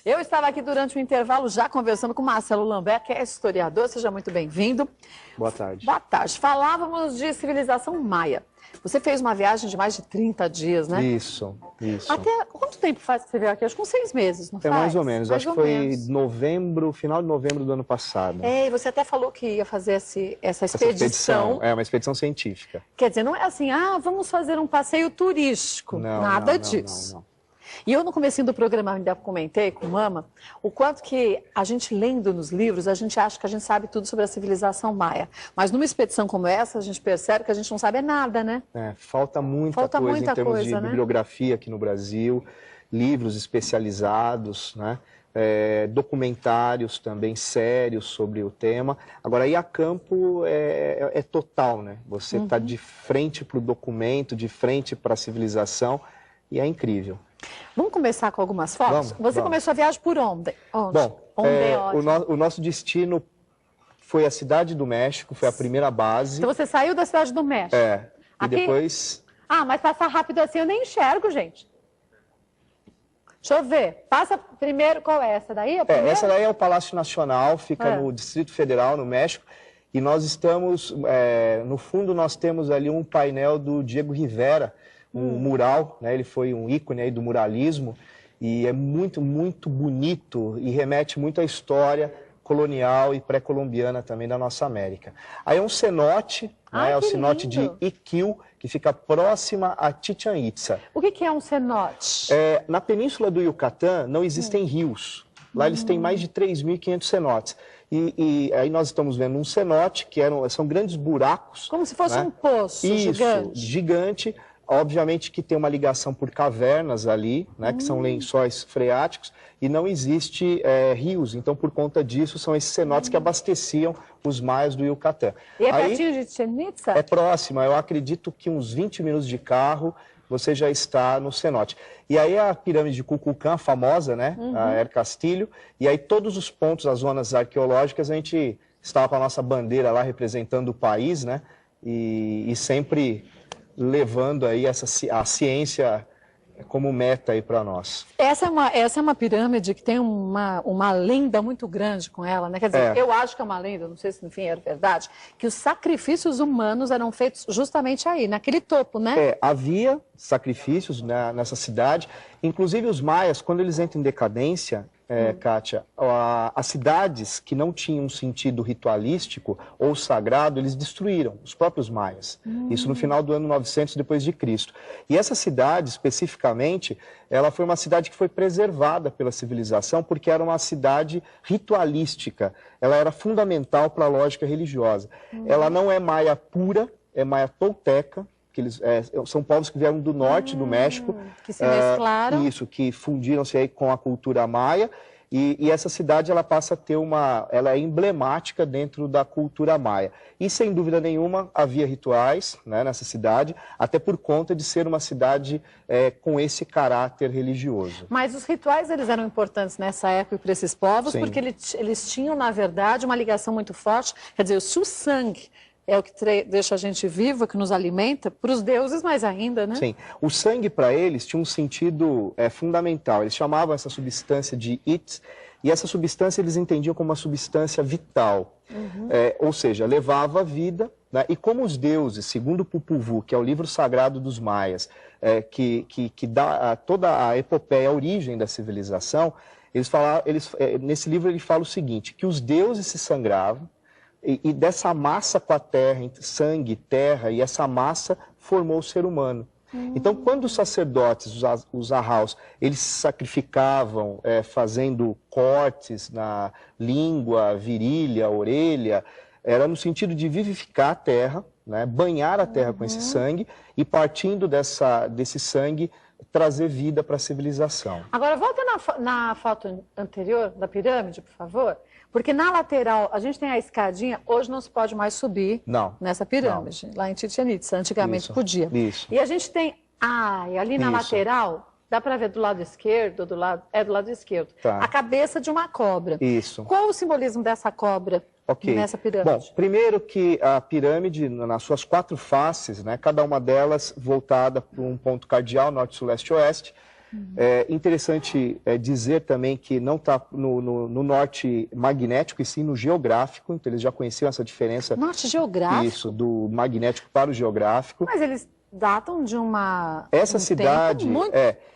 Eu estava aqui durante o intervalo já conversando com Marcelo Lambert, que é historiador. Seja muito bem-vindo. Boa tarde. Boa tarde. Falávamos de civilização maia. Você fez uma viagem de mais de 30 dias, né? Isso. Até quanto tempo faz que você veio aqui? Acho que uns 6 meses, não faz? Mais ou menos. Acho que foi novembro, final de novembro do ano passado. É, e você até falou que ia fazer essa expedição. É uma expedição científica. Quer dizer, não é assim, vamos fazer um passeio turístico. Nada disso. Não. E eu, no comecinho do programa, ainda comentei com Mama o quanto que a gente, lendo nos livros, a gente acha que a gente sabe tudo sobre a civilização maia. Mas numa expedição como essa, a gente percebe que a gente não sabe nada, né? Falta muita coisa em termos de bibliografia aqui no Brasil, livros especializados, né? Documentários também sérios sobre o tema. Agora, ir a campo é total, né? Você está de frente para o documento, de frente para a civilização, e é incrível. Vamos começar com algumas fotos? Você começou a viagem por onde? Bom, o nosso destino foi a Cidade do México, foi a primeira base. Então você saiu da Cidade do México? E depois... mas passar rápido assim eu nem enxergo, gente. Deixa eu ver. Passa primeiro, qual é essa daí? Essa daí é o Palácio Nacional, fica no Distrito Federal, no México. E nós estamos, no fundo nós temos ali um painel do Diego Rivera, um mural, né? Ele foi um ícone aí do muralismo e é muito, muito bonito e remete muito à história colonial e pré-colombiana também da nossa América. Aí é um cenote, né? É o cenote de Iquil, que fica próxima a Chichén Itzá. O que é um cenote? Na península do Yucatán não existem rios. Lá eles têm mais de 3.500 cenotes. E aí nós estamos vendo um cenote, que são grandes buracos. Como se fosse um poço gigante. Obviamente que tem uma ligação por cavernas ali, né, que são lençóis freáticos, e não existe rios. Então, por conta disso, são esses cenotes que abasteciam os maias do Yucatán. E é pertinho de Chichén Itzá? É próxima. Eu acredito que uns 20 minutos de carro você já está no cenote. E aí a pirâmide de Kukulcán, famosa, né, a El Castillo, e aí todos os pontos, as zonas arqueológicas, a gente estava com a nossa bandeira lá representando o país, né, e sempre levando aí a ciência como meta aí para nós. Essa é uma pirâmide que tem uma lenda muito grande com ela, né? Quer dizer, eu acho que é uma lenda, não sei se enfim era verdade, que os sacrifícios humanos eram feitos justamente aí, naquele topo, né? Havia sacrifícios nessa cidade, inclusive os maias, quando eles entram em decadência, Kátia, as cidades que não tinham um sentido ritualístico ou sagrado, eles destruíram, os próprios maias. Isso no final do ano 900 depois de Cristo. E essa cidade, especificamente, ela foi uma cidade que foi preservada pela civilização porque era uma cidade ritualística. Ela era fundamental para a lógica religiosa. Ela não é maia pura, é maia tolteca, que eles são povos que vieram do norte do México, que se mesclaram. Isso, que fundiram-se aí com a cultura maia, e essa cidade ela passa a ter ela é emblemática dentro da cultura maia. E sem dúvida nenhuma havia rituais, né, nessa cidade, até por conta de ser uma cidade com esse caráter religioso. Mas os rituais eles eram importantes nessa época para esses povos, porque eles tinham, na verdade, uma ligação muito forte, quer dizer, se o sangue é o que deixa a gente viva, que nos alimenta, para os deuses mais ainda, né? Sim. O sangue para eles tinha um sentido fundamental. Eles chamavam essa substância de It, e essa substância eles entendiam como uma substância vital. Ou seja, levava a vida, né? E como os deuses, segundo o Popol Vuh, que é o livro sagrado dos maias, que dá toda a epopeia, a origem da civilização, nesse livro ele fala o seguinte, que os deuses se sangravam, e dessa massa com a terra, sangue, terra, e essa massa formou o ser humano. Então, quando os sacerdotes, os arraus, eles se sacrificavam fazendo cortes na língua, virilha, orelha, era no sentido de vivificar a terra, né, banhar a terra com esse sangue e, partindo desse sangue, trazer vida para a civilização. Agora, volta na foto anterior da pirâmide, por favor. Porque na lateral, a gente tem a escadinha, hoje não se pode mais subir nessa pirâmide, lá em Chichén Itzá, antigamente podia. E a gente tem, ali na lateral, dá para ver do lado esquerdo, do lado esquerdo, a cabeça de uma cobra. Isso. Qual o simbolismo dessa cobra? nessa pirâmide? Bom, primeiro que a pirâmide, nas suas 4 faces, né, cada uma delas voltada para um ponto cardeal, norte, sul, leste e oeste. É interessante dizer também que não está no norte magnético, e sim no geográfico, então eles já conheciam essa diferença. Norte geográfico? Isso, do magnético para o geográfico. Mas eles datam de essa cidade tempo muito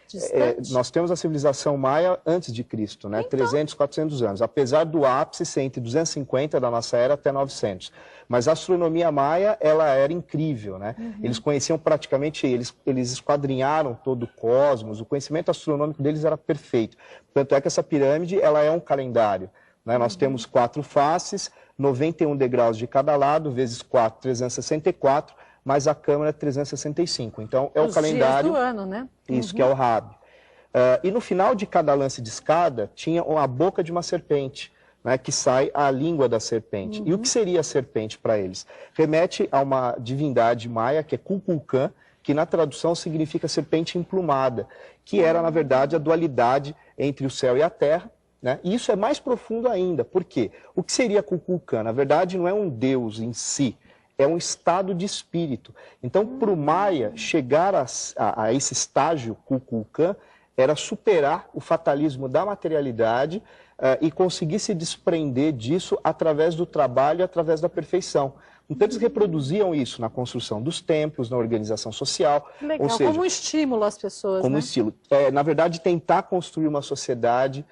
distante. Nós temos a civilização maia antes de Cristo, né? Então... 300, 400 anos, apesar do ápice ser entre 250 da nossa era até 900. Mas a astronomia maia, ela era incrível, né? Eles conheciam praticamente, eles esquadrinharam todo o cosmos, o conhecimento astronômico deles era perfeito. Tanto é que essa pirâmide, ela é um calendário, né? Nós temos 4 faces, 91 degraus de cada lado, vezes 4, 364, mais a câmara 365. Então, é o calendário... dias do ano, né? Isso, que é o Rabi. E no final de cada lance de escada, tinha a boca de uma serpente, né, que sai a língua da serpente. E o que seria a serpente para eles? Remete a uma divindade maia, que é Kukulkan, que na tradução significa serpente emplumada, que era, na verdade, a dualidade entre o céu e a terra, né? E isso é mais profundo ainda. Por quê? O que seria Kukulkan? Na verdade, não é um deus em si, é um estado de espírito. Então, para o Maia, chegar a esse estágio Kukulkan era superar o fatalismo da materialidade e conseguir se desprender disso através do trabalho, através da perfeição. Então, eles reproduziam isso na construção dos templos, na organização social. Legal, ou seja, como um estímulo às pessoas, como né? um estilo. Na verdade, tentar construir uma sociedade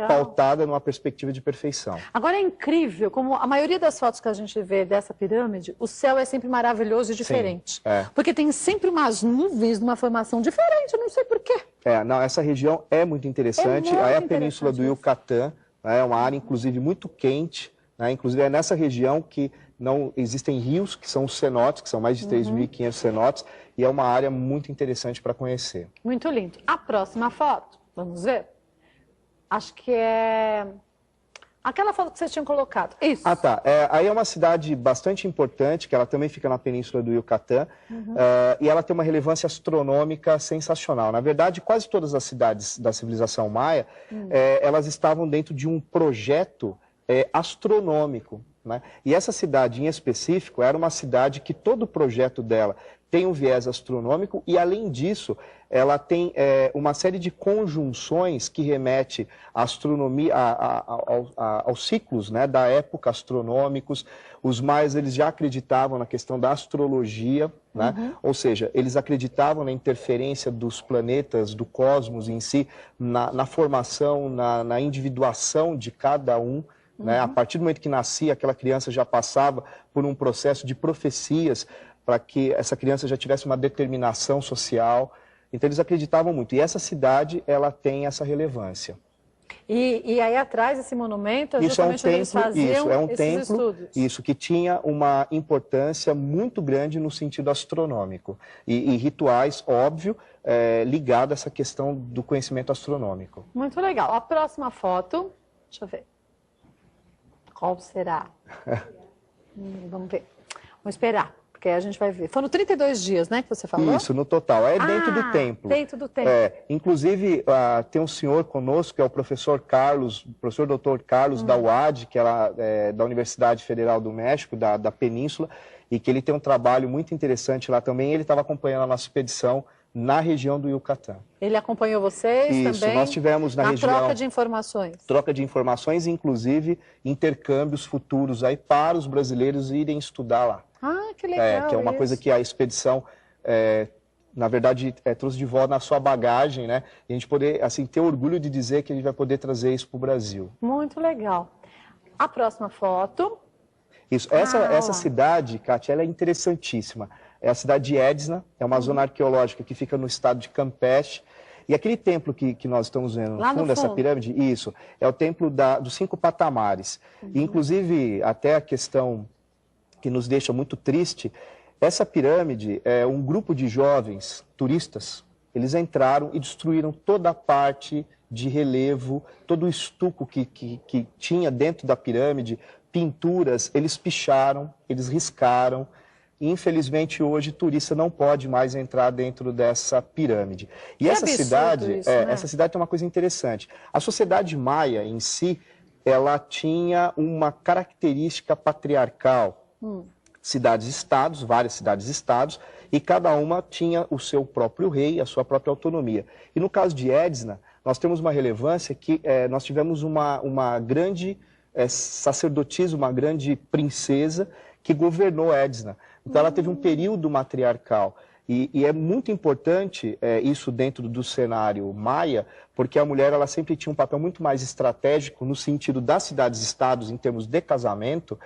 pautada numa perspectiva de perfeição. Agora é incrível, como a maioria das fotos que a gente vê dessa pirâmide, o céu é sempre maravilhoso e diferente. Sim, porque tem sempre umas nuvens de uma formação diferente, eu não sei porquê. Não, essa região é muito interessante. Aí a península do Yucatán, né, é uma área, inclusive, muito quente. Né, inclusive, é nessa região que não existem rios, que são os cenotes, que são mais de 3.500 cenotes, e é uma área muito interessante para conhecer. Muito lindo. A próxima foto, vamos ver? Acho que é aquela foto que vocês tinham colocado. Isso. Ah, tá. Aí é uma cidade bastante importante, que ela também fica na península do Yucatán, e ela tem uma relevância astronômica sensacional. Na verdade, quase todas as cidades da civilização maia, elas estavam dentro de um projeto astronômico, né? E essa cidade em específico era uma cidade que todo o projeto dela tem um viés astronômico e, além disso, ela tem uma série de conjunções que remete à astronomia, aos ciclos, né, da época astronômicos. Os maias, eles já acreditavam na questão da astrologia, né? Ou seja, eles acreditavam na interferência dos planetas, do cosmos em si, na formação, na individuação de cada um. Né? A partir do momento que nascia, aquela criança já passava por um processo de profecias para que essa criança já tivesse uma determinação social. Então eles acreditavam muito. E essa cidade, ela tem essa relevância. E aí atrás desse monumento, justamente onde eles faziam esses estudos. Isso, que tinha uma importância muito grande no sentido astronômico. E rituais, óbvio, ligados a essa questão do conhecimento astronômico. Muito legal. A próxima foto, deixa eu ver. Qual será? Vamos ver. Vamos esperar, porque aí a gente vai ver. Foram 32 dias, né, que você falou? Isso, no total. É dentro do templo. Dentro do templo. Inclusive, tem um senhor conosco, que é o professor Carlos, professor Dr. Carlos da UAD, que é da Universidade Federal do México, da Península, e que ele tem um trabalho muito interessante lá também. Ele estava acompanhando a nossa expedição na região do Yucatán. Ele acompanhou vocês Isso, também? Nós tivemos na região... troca de informações. Troca de informações, inclusive intercâmbios futuros aí para os brasileiros irem estudar lá. Ah, que legal. Que é uma coisa que a expedição, na verdade, trouxe de volta na sua bagagem, né? E a gente poder, assim, ter orgulho de dizer que a gente vai poder trazer isso para o Brasil. Muito legal. A próxima foto... Isso, essa cidade, Kátia, ela é interessantíssima. É a cidade de Édesna, é uma zona arqueológica que fica no estado de Campeche. E aquele templo que nós estamos vendo no fundo dessa pirâmide, isso, é o templo dos 5 patamares. E, inclusive, até a questão que nos deixa muito triste, essa pirâmide, um grupo de jovens turistas, eles entraram e destruíram toda a parte de relevo, todo o estuco que tinha dentro da pirâmide, pinturas, eles picharam, eles riscaram. E, infelizmente, hoje, turista não pode mais entrar dentro dessa pirâmide. E essa cidade, isso, né? essa cidade tem uma coisa interessante. A sociedade maia, em si, ela tinha uma característica patriarcal. Cidades-estados, várias cidades-estados, e cada uma tinha o seu próprio rei, a sua própria autonomia. E no caso de Edna, nós temos uma relevância que nós tivemos uma grande sacerdotisa, uma grande princesa que governou Edna. Então ela teve um período matriarcal. E é muito importante isso dentro do cenário maia, porque a mulher ela sempre tinha um papel muito mais estratégico no sentido das cidades-estados em termos de casamento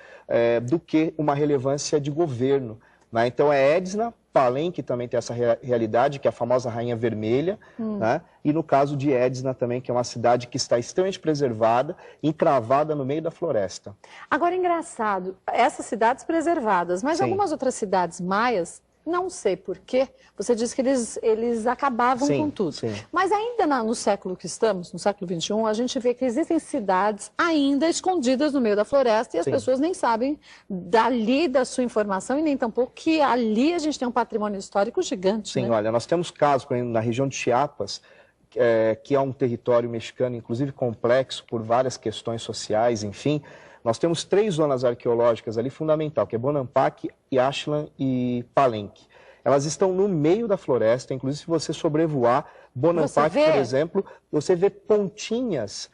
do que uma relevância de governo. Né? Então é Edna, Palenque também tem essa realidade, que é a famosa Rainha Vermelha, né? E no caso de Edna também, que é uma cidade que está extremamente preservada, encravada no meio da floresta. Agora, engraçado, essas cidades preservadas, mas algumas outras cidades maias, não sei porquê, você disse que eles acabavam com tudo. Sim. Mas ainda no século que estamos, no século XXI, a gente vê que existem cidades ainda escondidas no meio da floresta e as pessoas nem sabem dali da sua informação e nem tampouco que ali a gente tem um patrimônio histórico gigante. Sim, né? Olha, nós temos casos, por exemplo, na região de Chiapas, que é um território mexicano, inclusive complexo por várias questões sociais, enfim. Nós temos 3 zonas arqueológicas ali fundamental, que é Bonampak, Yaxtlan e Palenque. Elas estão no meio da floresta, inclusive se você sobrevoar Bonampak, por exemplo, você vê pontinhas,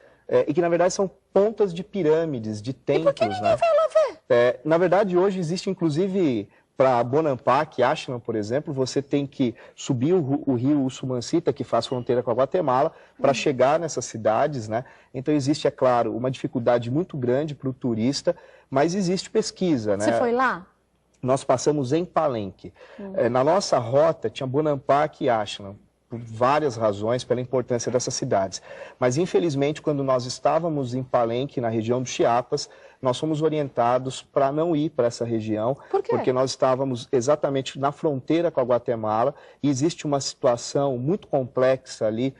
e que na verdade são pontas de pirâmides, de templos. E por que ninguém vai lá ver? Na verdade, hoje existe inclusive... Para Bonampak, Yaxtlan, por exemplo, você tem que subir o rio Usumancita, que faz fronteira com a Guatemala, para chegar nessas cidades, né? Então existe, é claro, uma dificuldade muito grande para o turista, mas existe pesquisa, né? Você foi lá? Nós passamos em Palenque. Na nossa rota tinha Bonampak e Yaxtlan, por várias razões, pela importância dessas cidades. Mas, infelizmente, quando nós estávamos em Palenque, na região do Chiapas, nós fomos orientados para não ir para essa região. Por quê? Porque nós estávamos exatamente na fronteira com a Guatemala e existe uma situação muito complexa ali,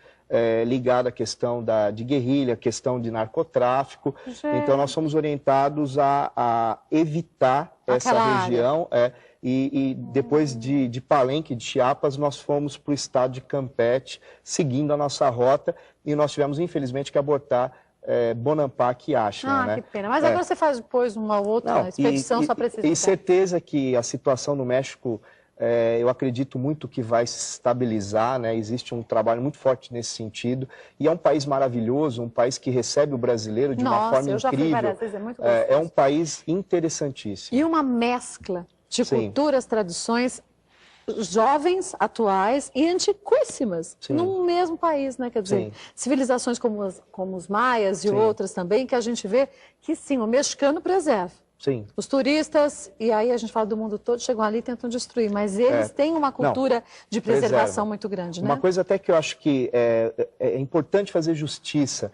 ligada à questão de guerrilha, questão de narcotráfico. Gente. Então, nós fomos orientados a evitar essa região. E depois de Palenque, de Chiapas, nós fomos para o estado de Campeche, seguindo a nossa rota, e nós tivemos, infelizmente, que abortar Bonampak e Yaxtlan. Que pena. Mas agora você faz depois uma outra expedição só para esses. E certeza que a situação no México, eu acredito muito que vai se estabilizar, né? Existe um trabalho muito forte nesse sentido. E é um país maravilhoso, um país que recebe o brasileiro de uma forma incrível. Já fui várias vezes, é muito gostoso. É um país interessantíssimo. E uma mescla de culturas, tradições, jovens, atuais e antiquíssimas, no mesmo país, né? Quer dizer, civilizações como os maias e outras também, que a gente vê que sim, o mexicano preserva. Sim. Os turistas, e aí a gente fala do mundo todo, chegam ali e tentam destruir, mas eles têm uma cultura de preservação muito grande, né? Uma coisa até que eu acho que é importante fazer justiça,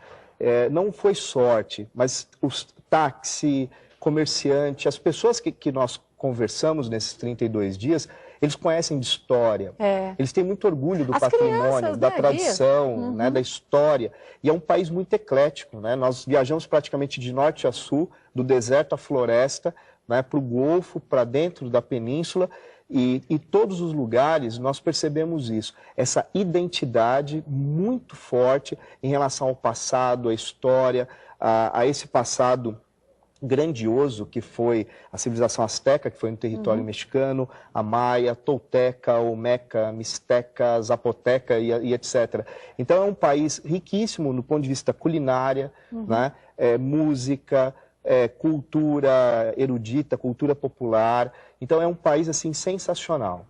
não foi sorte, mas os táxi, comerciante, as pessoas que nós conversamos nesses 32 dias, eles conhecem de história, eles têm muito orgulho do patrimônio, da tradição, né, da história, e é um país muito eclético, né? Nós viajamos praticamente de norte a sul, do deserto à floresta, né, para o Golfo, para dentro da península, e em todos os lugares nós percebemos isso, essa identidade muito forte em relação ao passado, à história, a esse passado grandioso que foi a civilização asteca, que foi no território mexicano, a maia, tolteca, olmeca, mixteca, zapoteca e etc. Então é um país riquíssimo no ponto de vista culinária, né? Música, cultura erudita, cultura popular. Então é um país assim sensacional.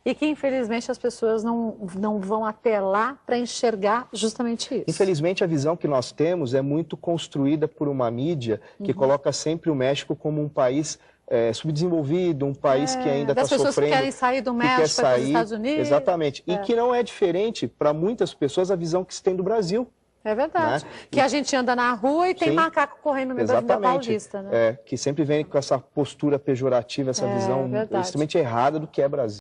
E que, infelizmente, as pessoas não vão até lá para enxergar justamente isso. Infelizmente, a visão que nós temos é muito construída por uma mídia que coloca sempre o México como um país subdesenvolvido, um país que ainda está sofrendo. Das pessoas que querem sair do México para os Estados Unidos. Exatamente. E que não é diferente, para muitas pessoas, a visão que se tem do Brasil. É verdade. Né? Que a gente anda na rua e tem macaco correndo no meio da Avenida Paulista. Né? Que sempre vem com essa postura pejorativa, essa visão extremamente errada do que é Brasil.